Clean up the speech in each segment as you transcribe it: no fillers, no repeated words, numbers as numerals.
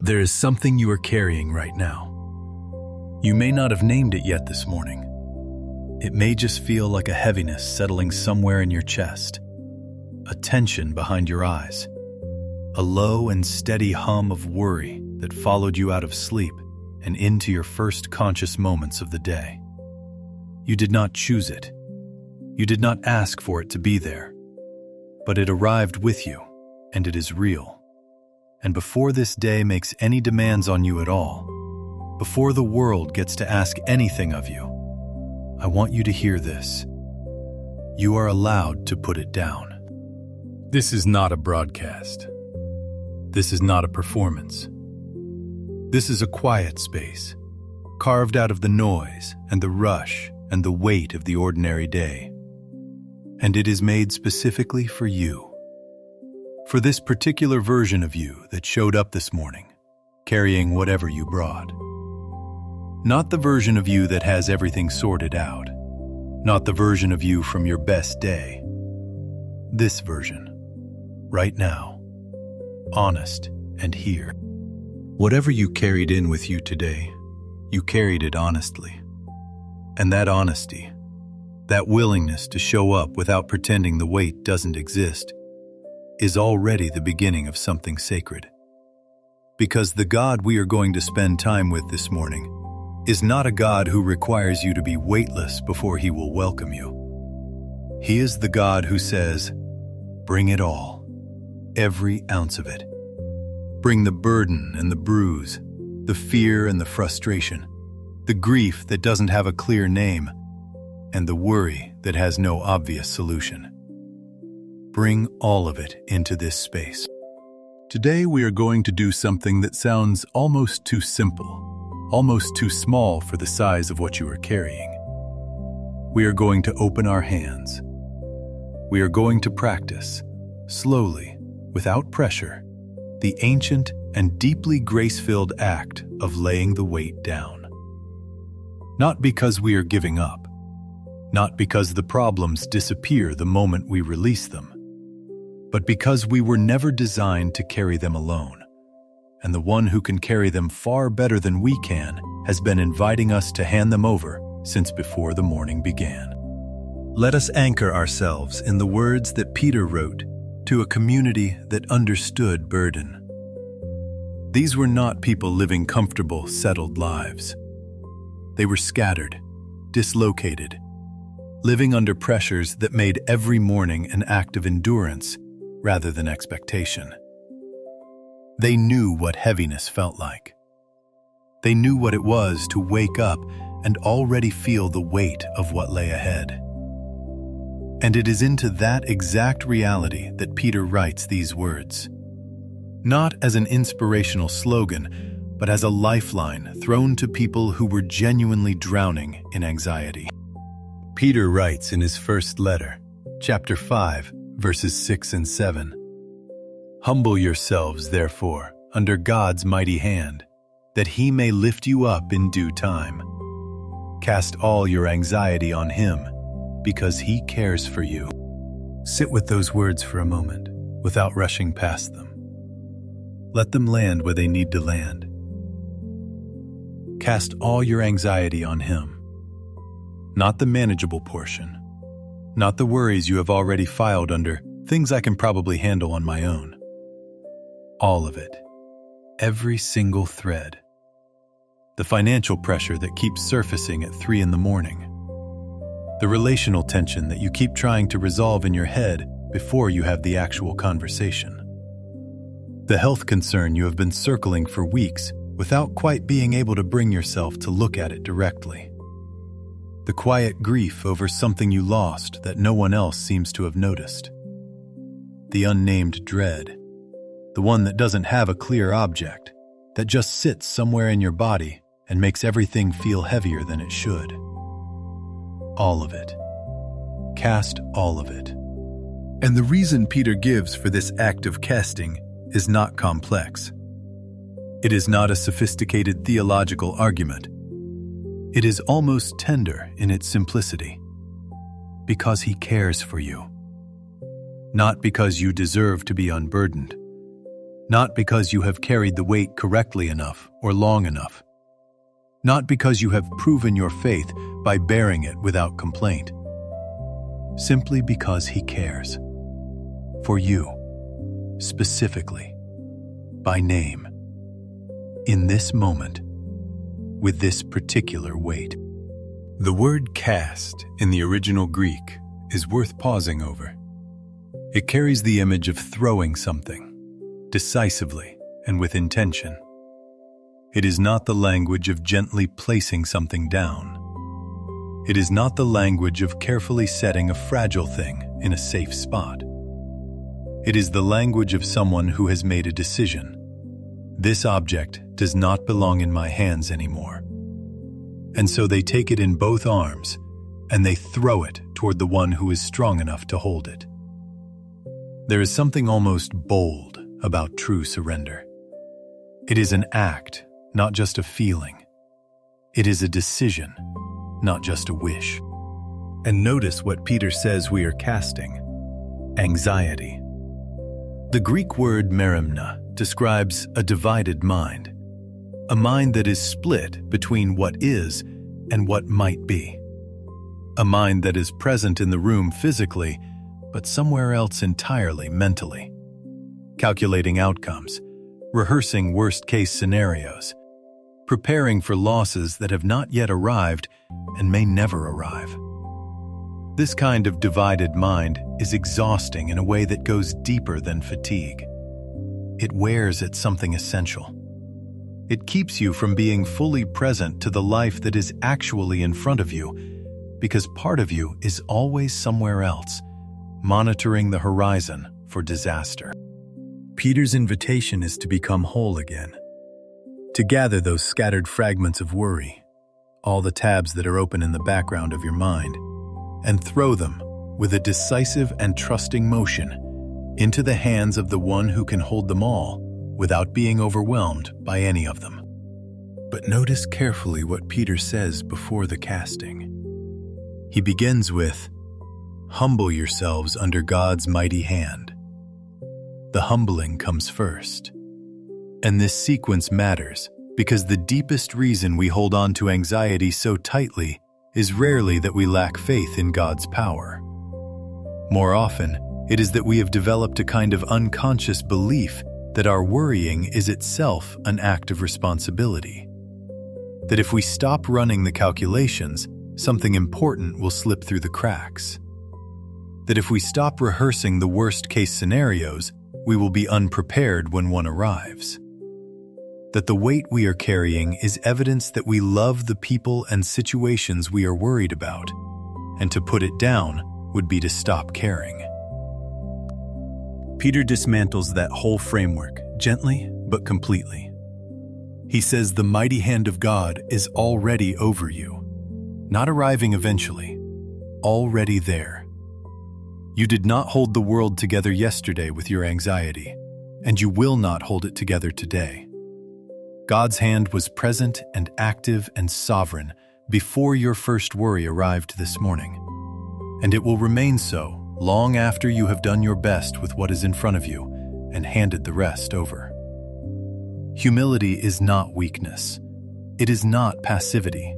There is something you are carrying right now. You may not have named it yet this morning. It may just feel like a heaviness settling somewhere in your chest, a tension behind your eyes, a low and steady hum of worry that followed you out of sleep and into your first conscious moments of the day. You did not choose it. You did not ask for it to be there, but it arrived with you, and it is real. And before this day makes any demands on you at all, before the world gets to ask anything of you, I want you to hear this. You are allowed to put it down. This is not a broadcast. This is not a performance. This is a quiet space, carved out of the noise and the rush and the weight of the ordinary day. And it is made specifically for you. For this particular version of you that showed up this morning, carrying whatever you brought. Not the version of you that has everything sorted out. Not the version of you from your best day. This version, right now, honest and here. Whatever you carried in with you today, you carried it honestly. And that honesty, that willingness to show up without pretending the weight doesn't exist, is already the beginning of something sacred. Because the God we are going to spend time with this morning is not a God who requires you to be weightless before He will welcome you. He is the God who says, bring it all, every ounce of it. Bring the burden and the bruise, the fear and the frustration, the grief that doesn't have a clear name, and the worry that has no obvious solution. Bring all of it into this space. Today we are going to do something that sounds almost too simple, almost too small for the size of what you are carrying. We are going to open our hands. We are going to practice, slowly, without pressure, the ancient and deeply grace-filled act of laying the weight down. Not because we are giving up, not because the problems disappear the moment we release them, but because we were never designed to carry them alone, and the one who can carry them far better than we can has been inviting us to hand them over since before the morning began. Let us anchor ourselves in the words that Peter wrote to a community that understood burden. These were not people living comfortable, settled lives. They were scattered, dislocated, living under pressures that made every morning an act of endurance rather than expectation. They knew what heaviness felt like. They knew what it was to wake up and already feel the weight of what lay ahead. And it is into that exact reality that Peter writes these words, not as an inspirational slogan, but as a lifeline thrown to people who were genuinely drowning in anxiety. Peter writes in his first letter, chapter 5, verses 6 and 7, "Humble yourselves, therefore, under God's mighty hand, that He may lift you up in due time. Cast all your anxiety on Him, because He cares for you." Sit with those words for a moment, without rushing past them. Let them land where they need to land. Cast all your anxiety on Him. Not the manageable portion. Not the worries you have already filed under things I can probably handle on my own. All of it. Every single thread. The financial pressure that keeps surfacing at 3 in the morning. The relational tension that you keep trying to resolve in your head before you have the actual conversation. The health concern you have been circling for weeks without quite being able to bring yourself to look at it directly. The quiet grief over something you lost that no one else seems to have noticed. The unnamed dread. The one that doesn't have a clear object, that just sits somewhere in your body and makes everything feel heavier than it should. All of it. Cast all of it. And the reason Peter gives for this act of casting is not complex. It is not a sophisticated theological argument. It is almost tender in its simplicity. Because He cares for you. Not because you deserve to be unburdened, not because you have carried the weight correctly enough or long enough, not because you have proven your faith by bearing it without complaint, simply because He cares. For you, specifically, by name, in this moment, with this particular weight. The word cast in the original Greek is worth pausing over. It carries the image of throwing something, decisively and with intention. It is not the language of gently placing something down. It is not the language of carefully setting a fragile thing in a safe spot. It is the language of someone who has made a decision. This object does not belong in my hands anymore. And so they take it in both arms, and they throw it toward the one who is strong enough to hold it. There is something almost bold about true surrender. It is an act, not just a feeling. It is a decision, not just a wish. And notice what Peter says we are casting: anxiety. The Greek word merimna describes a divided mind, a mind that is split between what is and what might be, a mind that is present in the room physically, but somewhere else entirely mentally, calculating outcomes, rehearsing worst-case scenarios, preparing for losses that have not yet arrived and may never arrive. This kind of divided mind is exhausting in a way that goes deeper than fatigue. It wears at something essential. It keeps you from being fully present to the life that is actually in front of you, because part of you is always somewhere else, monitoring the horizon for disaster. Peter's invitation is to become whole again, to gather those scattered fragments of worry, all the tabs that are open in the background of your mind, and throw them with a decisive and trusting motion into the hands of the one who can hold them all without being overwhelmed by any of them. But notice carefully what Peter says before the casting. He begins with, "Humble yourselves under God's mighty hand." The humbling comes first. And this sequence matters because the deepest reason we hold on to anxiety so tightly is rarely that we lack faith in God's power. More often, it is that we have developed a kind of unconscious belief that our worrying is itself an act of responsibility. That if we stop running the calculations, something important will slip through the cracks. That if we stop rehearsing the worst-case scenarios, we will be unprepared when one arrives. That the weight we are carrying is evidence that we love the people and situations we are worried about, and to put it down would be to stop caring. Peter dismantles that whole framework, gently but completely. He says the mighty hand of God is already over you, not arriving eventually, already there. You did not hold the world together yesterday with your anxiety, and you will not hold it together today. God's hand was present and active and sovereign before your first worry arrived this morning, and it will remain so long after you have done your best with what is in front of you and handed the rest over. Humility is not weakness. It is not passivity.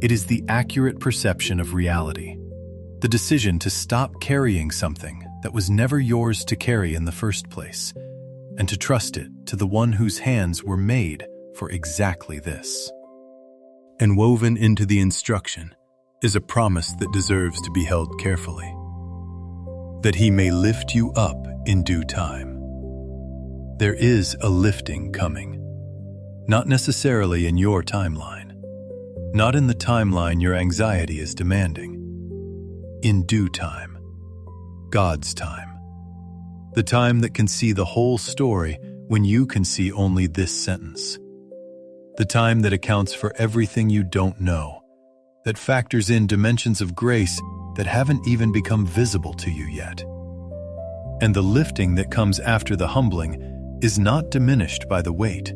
It is the accurate perception of reality, the decision to stop carrying something that was never yours to carry in the first place, and to trust it to the one whose hands were made for exactly this. And woven into the instruction is a promise that deserves to be held carefully. That He may lift you up in due time. There is a lifting coming, not necessarily in your timeline, not in the timeline your anxiety is demanding. In due time, God's time. The time that can see the whole story when you can see only this sentence. The time that accounts for everything you don't know, that factors in dimensions of grace that haven't even become visible to you yet. And the lifting that comes after the humbling is not diminished by the weight.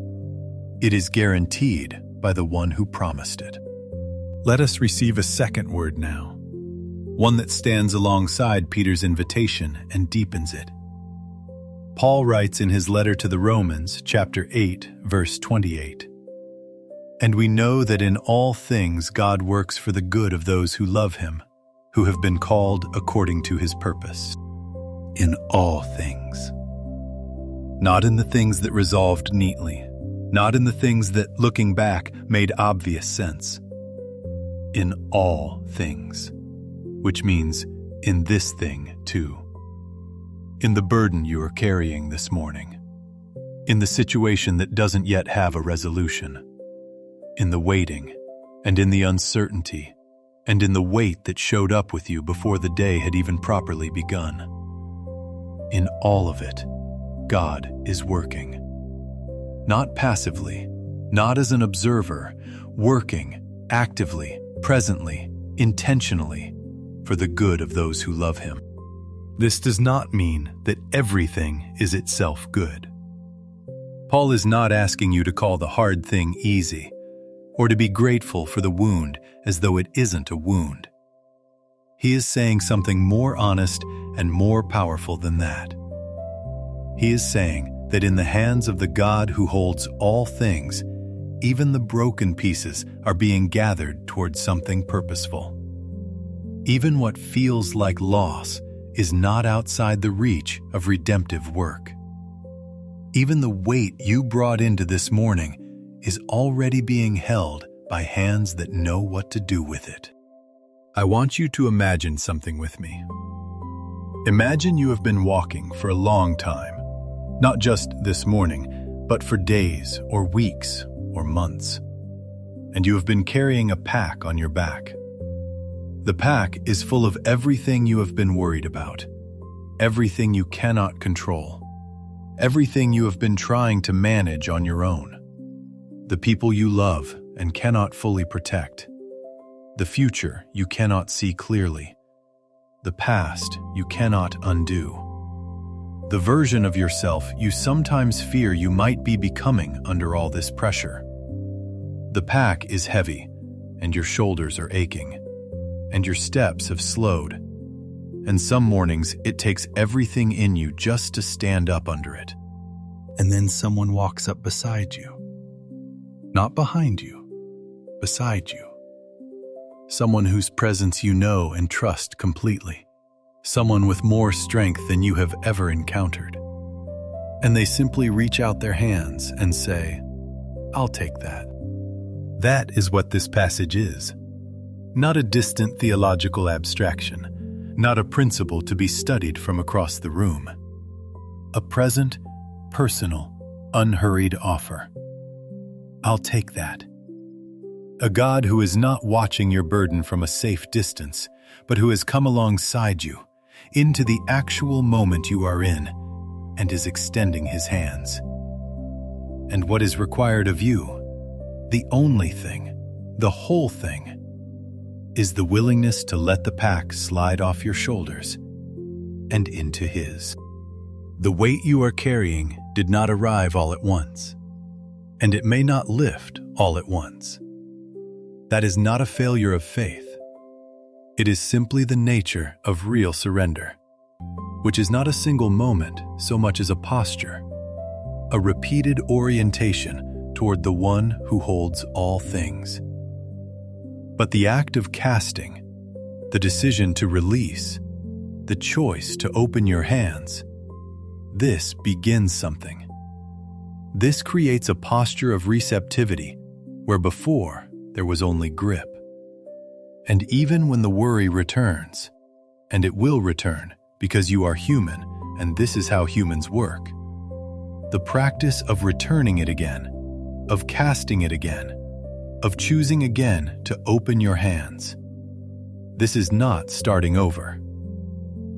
It is guaranteed by the one who promised it. Let us receive a second word now, one that stands alongside Peter's invitation and deepens it. Paul writes in his letter to the Romans, chapter 8, verse 28, "And we know that in all things God works for the good of those who love him, who have been called according to his purpose." In all things. Not in the things that resolved neatly, not in the things that, looking back, made obvious sense. In all things, which means in this thing too. In the burden you are carrying this morning. In the situation that doesn't yet have a resolution. In the waiting, and in the uncertainty, and in the weight that showed up with you before the day had even properly begun. In all of it, God is working. Not passively, not as an observer, working actively, presently, intentionally, for the good of those who love him. This does not mean that everything is itself good. Paul is not asking you to call the hard thing easy, or to be grateful for the wound as though it isn't a wound. He is saying something more honest and more powerful than that. He is saying that in the hands of the God who holds all things, even the broken pieces are being gathered towards something purposeful. Even what feels like loss is not outside the reach of redemptive work. Even the weight you brought into this morning is already being held by hands that know what to do with it. I want you to imagine something with me. Imagine you have been walking for a long time, not just this morning, but for days or weeks or months. And you have been carrying a pack on your back. The pack is full of everything you have been worried about, everything you cannot control, everything you have been trying to manage on your own, the people you love and cannot fully protect, the future you cannot see clearly, the past you cannot undo, the version of yourself you sometimes fear you might be becoming under all this pressure. The pack is heavy, and your shoulders are aching, and your steps have slowed, and some mornings it takes everything in you just to stand up under it. And then someone walks up beside you. Not behind you, beside you. Someone whose presence you know and trust completely. Someone with more strength than you have ever encountered. And they simply reach out their hands and say, "I'll take that." That is what this passage is. Not a distant theological abstraction, not a principle to be studied from across the room. A present, personal, unhurried offer. I'll take that. A God who is not watching your burden from a safe distance, but who has come alongside you, into the actual moment you are in, and is extending his hands. And what is required of you, the only thing, the whole thing, is the willingness to let the pack slide off your shoulders and into his. The weight you are carrying did not arrive all at once, and it may not lift all at once. That is not a failure of faith. It is simply the nature of real surrender, which is not a single moment so much as a posture, a repeated orientation toward the one who holds all things. But the act of casting, the decision to release, the choice to open your hands, this begins something. This creates a posture of receptivity where before there was only grip. And even when the worry returns, and it will return because you are human and this is how humans work, the practice of returning it again, of casting it again, of choosing again to open your hands. This is not starting over.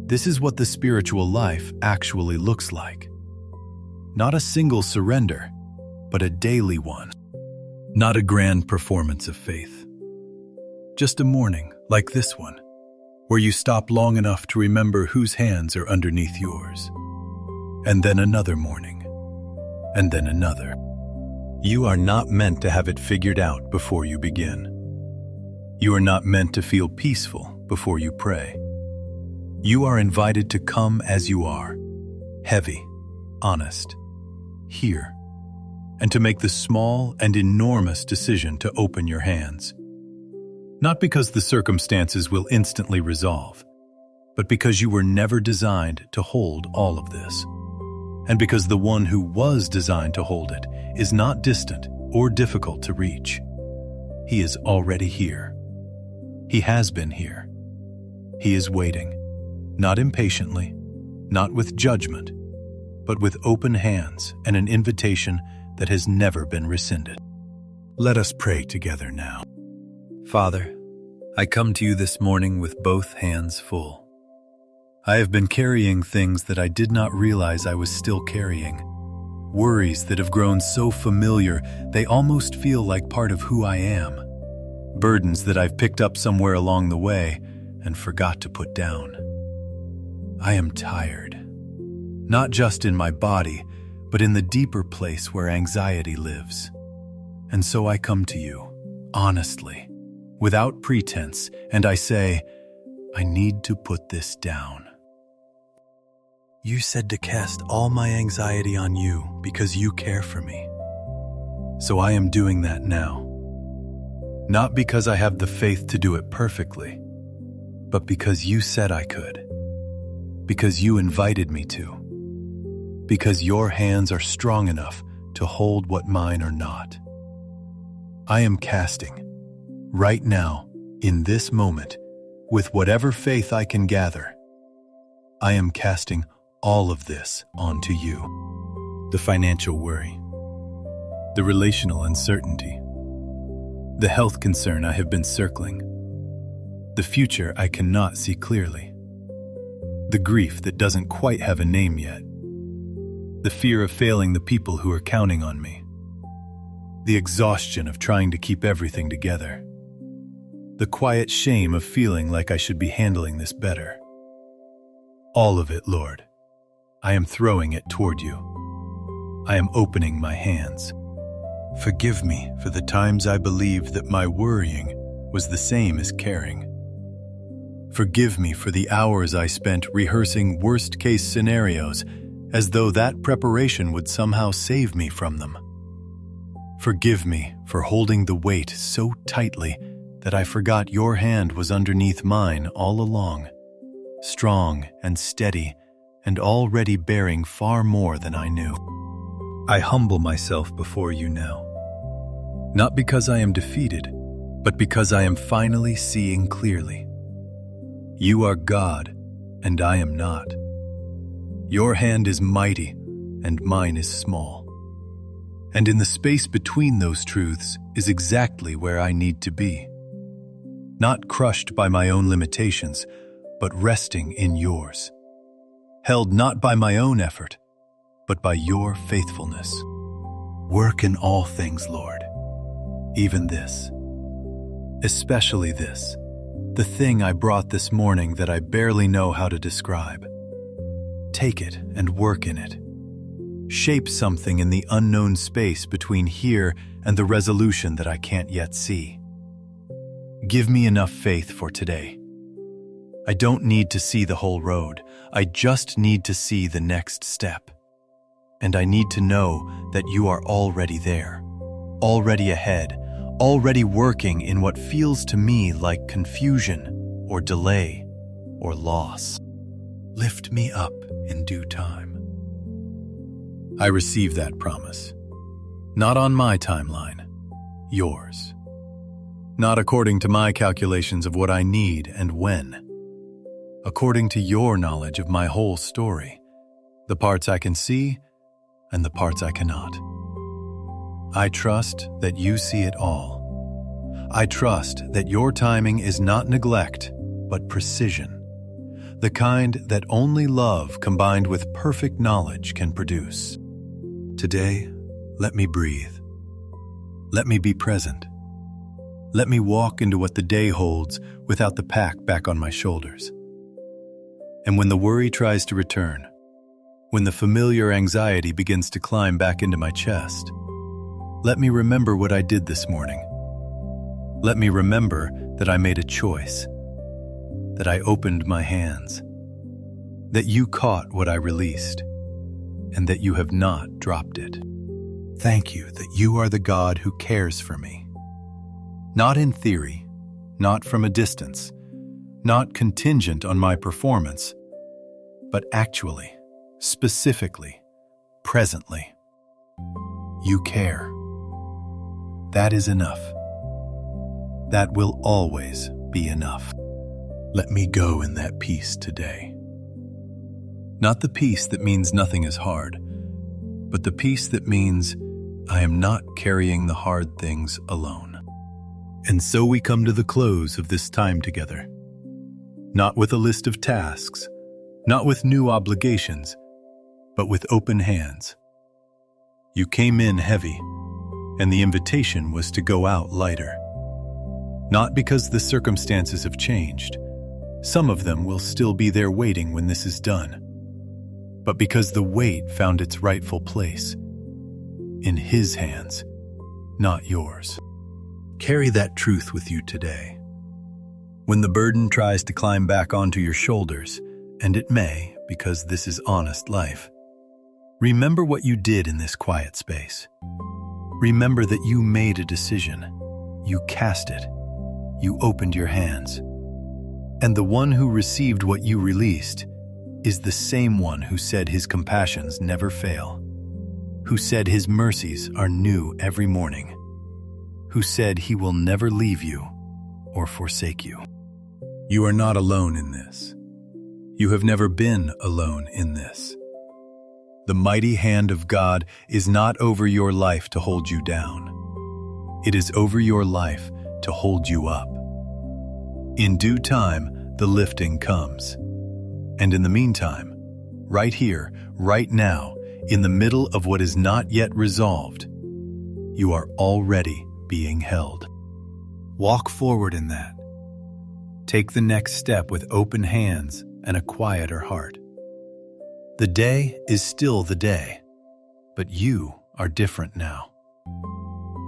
This is what the spiritual life actually looks like. Not a single surrender, but a daily one. Not a grand performance of faith. Just a morning like this one, where you stop long enough to remember whose hands are underneath yours. And then another morning, and then another. You are not meant to have it figured out before you begin. You are not meant to feel peaceful before you pray. You are invited to come as you are, heavy, honest, here, and to make the small and enormous decision to open your hands. Not because the circumstances will instantly resolve, but because you were never designed to hold all of this. And because the one who was designed to hold it is not distant or difficult to reach. He is already here. He has been here. He is waiting, not impatiently, not with judgment, but with open hands and an invitation that has never been rescinded. Let us pray together now. Father, I come to you this morning with both hands full. I have been carrying things that I did not realize I was still carrying. Worries that have grown so familiar they almost feel like part of who I am. Burdens that I've picked up somewhere along the way and forgot to put down. I am tired. Not just in my body, but in the deeper place where anxiety lives. And so I come to you, honestly, without pretense, and I say, I need to put this down. You said to cast all my anxiety on you because you care for me. So I am doing that now. Not because I have the faith to do it perfectly, but because you said I could. Because you invited me to. Because your hands are strong enough to hold what mine are not. I am casting, right now, in this moment, with whatever faith I can gather, I am casting all of this onto you. The financial worry, the relational uncertainty, the health concern I have been circling, the future I cannot see clearly, the grief that doesn't quite have a name yet, the fear of failing the people who are counting on me, the exhaustion of trying to keep everything together, the quiet shame of feeling like I should be handling this better. All of it, Lord. I am throwing it toward you. I am opening my hands. Forgive me for the times I believed that my worrying was the same as caring. Forgive me for the hours I spent rehearsing worst-case scenarios as though that preparation would somehow save me from them. Forgive me for holding the weight so tightly that I forgot your hand was underneath mine all along, strong and steady, and already bearing far more than I knew. I humble myself before you now, not because I am defeated, but because I am finally seeing clearly. You are God, and I am not. Your hand is mighty, and mine is small. And in the space between those truths is exactly where I need to be. Not crushed by my own limitations, but resting in yours. Held not by my own effort, but by your faithfulness. Work in all things, Lord, even this. Especially this, the thing I brought this morning that I barely know how to describe. Take it and work in it. Shape something in the unknown space between here and the resolution that I can't yet see. Give me enough faith for today. I don't need to see the whole road. I just need to see the next step. And I need to know that you are already there, already ahead, already working in what feels to me like confusion or delay or loss. Lift me up in due time. I receive that promise. Not on my timeline, yours. Not according to my calculations of what I need and when. According to your knowledge of my whole story, the parts I can see and the parts I cannot. I trust that you see it all. I trust that your timing is not neglect, but precision, the kind that only love combined with perfect knowledge can produce. Today, let me breathe. Let me be present. Let me walk into what the day holds without the pack back on my shoulders. And when the worry tries to return, when the familiar anxiety begins to climb back into my chest, let me remember what I did this morning. Let me remember that I made a choice, that I opened my hands, that you caught what I released, and that you have not dropped it. Thank you that you are the God who cares for me. Not in theory, not from a distance, not contingent on my performance, but actually, specifically, presently. You care. That is enough. That will always be enough. Let me go in that peace today. Not the peace that means nothing is hard, but the peace that means I am not carrying the hard things alone. And so we come to the close of this time together. Not with a list of tasks, not with new obligations, but with open hands. You came in heavy, and the invitation was to go out lighter. Not because the circumstances have changed. Some of them will still be there waiting when this is done. But because the weight found its rightful place. In His hands, not yours. Carry that truth with you today. When the burden tries to climb back onto your shoulders, and it may, because this is honest life, remember what you did in this quiet space. Remember that you made a decision. You cast it. You opened your hands. And the one who received what you released is the same one who said His compassions never fail, who said His mercies are new every morning, who said He will never leave you or forsake you. You are not alone in this. You have never been alone in this. The mighty hand of God is not over your life to hold you down. It is over your life to hold you up. In due time, the lifting comes. And in the meantime, right here, right now, in the middle of what is not yet resolved, you are already being held. Walk forward in that. Take the next step with open hands and a quieter heart. The day is still the day, but you are different now.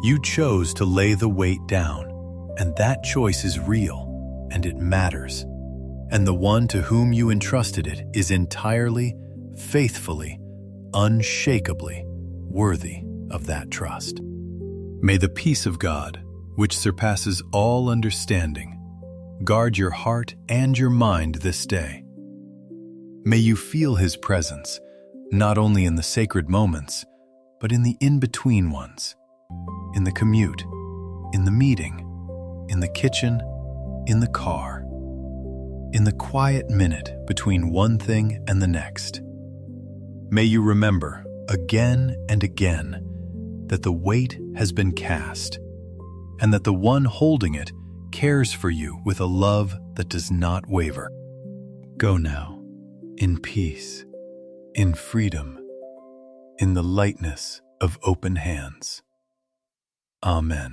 You chose to lay the weight down, and that choice is real, and it matters. And the one to whom you entrusted it is entirely, faithfully, unshakably worthy of that trust. May the peace of God, which surpasses all understanding, guard your heart and your mind this day. May you feel His presence, not only in the sacred moments, but in the in-between ones, in the commute, in the meeting, in the kitchen, in the car, in the quiet minute between one thing and the next. May you remember again and again that the weight has been cast, and that the one holding it cares for you with a love that does not waver. Go now, in peace, in freedom, in the lightness of open hands. Amen.